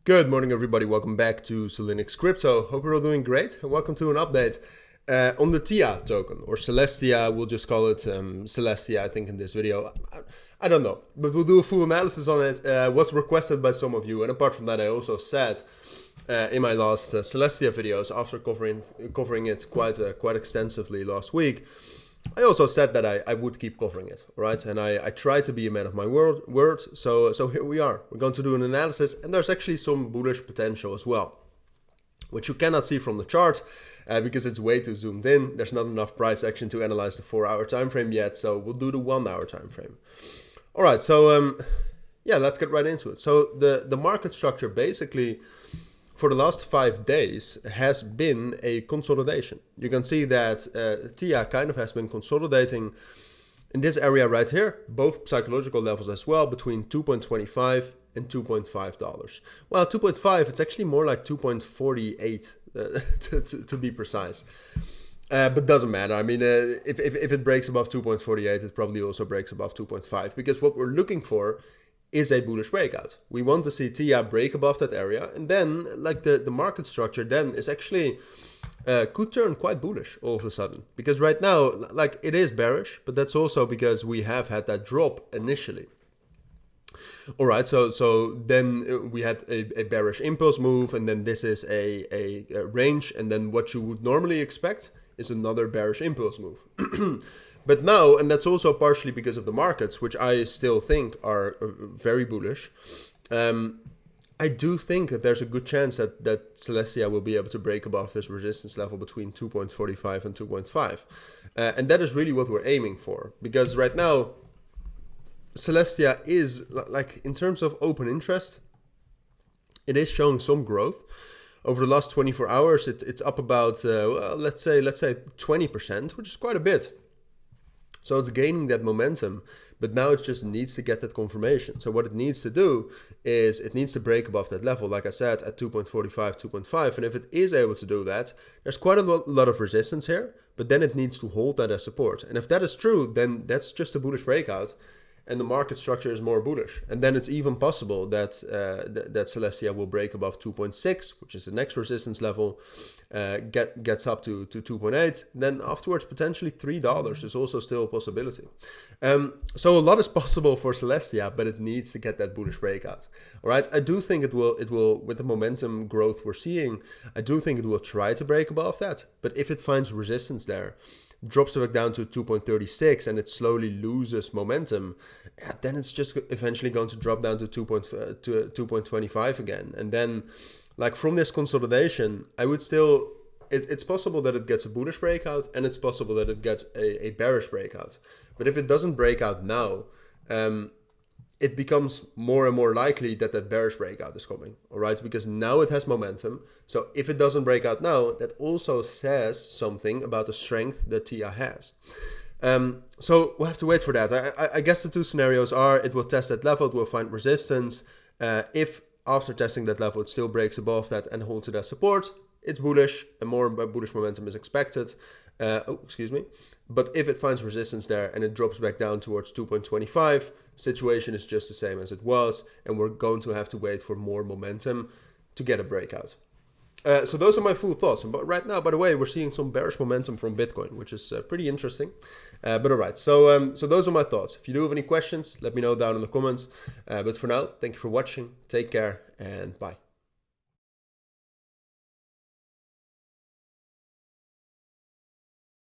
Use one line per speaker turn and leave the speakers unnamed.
Good morning, everybody. Welcome back to Cilinix Crypto. Hope you're all doing great, and welcome to an update on the TIA token, or Celestia. We'll just call it Celestia, I think, in this video. I don't know, but we'll do a full analysis on it. Was requested by some of you, and apart from that, I also said in my last Celestia videos, after covering it quite extensively last week, I also said that I would keep covering it, all right? And I try to be a man of my word, so here we are. We're going to do an analysis, and there's actually some bullish potential as well, which you cannot see from the chart because it's way too zoomed in. There's not enough price action to analyze the 4-hour time frame yet, so we'll do the 1-hour time frame. All right, so yeah, let's get right into it. So the market structure basically for the last 5 days has been a consolidation. You can see that TIA kind of has been consolidating in this area right here, both psychological levels as well, between 2.25 and $2.5. Well, 2.5, it's actually more like 2.48 to be precise. But doesn't matter. I mean, if it breaks above 2.48, it probably also breaks above 2.5, because what we're looking for is a bullish breakout. We want to see TIA break above that area, and then like the market structure then is actually could turn quite bullish all of a sudden, because right now like it is bearish, but that's also because we have had that drop initially. All right, so then we had a bearish impulse move, and then this is a range, and then what you would normally expect is another bearish impulse move. But now, and that's also partially because of the markets, which I still think are very bullish, I do think that there's a good chance that Celestia will be able to break above this resistance level between 2.45 and 2.5. And that is really what we're aiming for, because right now, Celestia is, like, in terms of open interest, it is showing some growth. Over the last 24 hours, it's up about, well, let's say 20%, which is quite a bit. So it's gaining that momentum, but now it just needs to get that confirmation. So what it needs to do is it needs to break above that level, like I said, at 2.45, 2.5. And if it is able to do that, there's quite a lot of resistance here, but then it needs to hold that as support. And if that is true, then that's just a bullish breakout, and the market structure is more bullish. And then it's even possible that that Celestia will break above 2.6, which is the next resistance level, gets up to 2.8. Then afterwards, potentially $3 is also still a possibility. So a lot is possible for Celestia, but it needs to get that bullish breakout. All right, I do think it will, with the momentum growth we're seeing, I do think it will try to break above that. But if it finds resistance there, drops it back down to 2.36, and it slowly loses momentum, then it's just eventually going to drop down to 2.25 again. And then, like, from this consolidation, I would still, it's possible that it gets a bullish breakout, and it's possible that it gets a bearish breakout. But if it doesn't break out now, it becomes more and more likely that that bearish breakout is coming, all right? Because now it has momentum. So if it doesn't break out now, that also says something about the strength that TIA has. So we'll have to wait for that. I guess the two scenarios are, it will test that level, it will find resistance. If after testing that level, it still breaks above that and holds it as support, it's bullish, and more bullish momentum is expected. But if it finds resistance there and it drops back down towards 2.25, situation is just the same as it was, and we're going to have to wait for more momentum to get a breakout. So those are my full thoughts. But right now, by the way, we're seeing some bearish momentum from Bitcoin, which is pretty interesting. But all right, so those are my thoughts. If you do have any questions, let me know down in the comments. But for now, thank you for watching. Take care, and bye.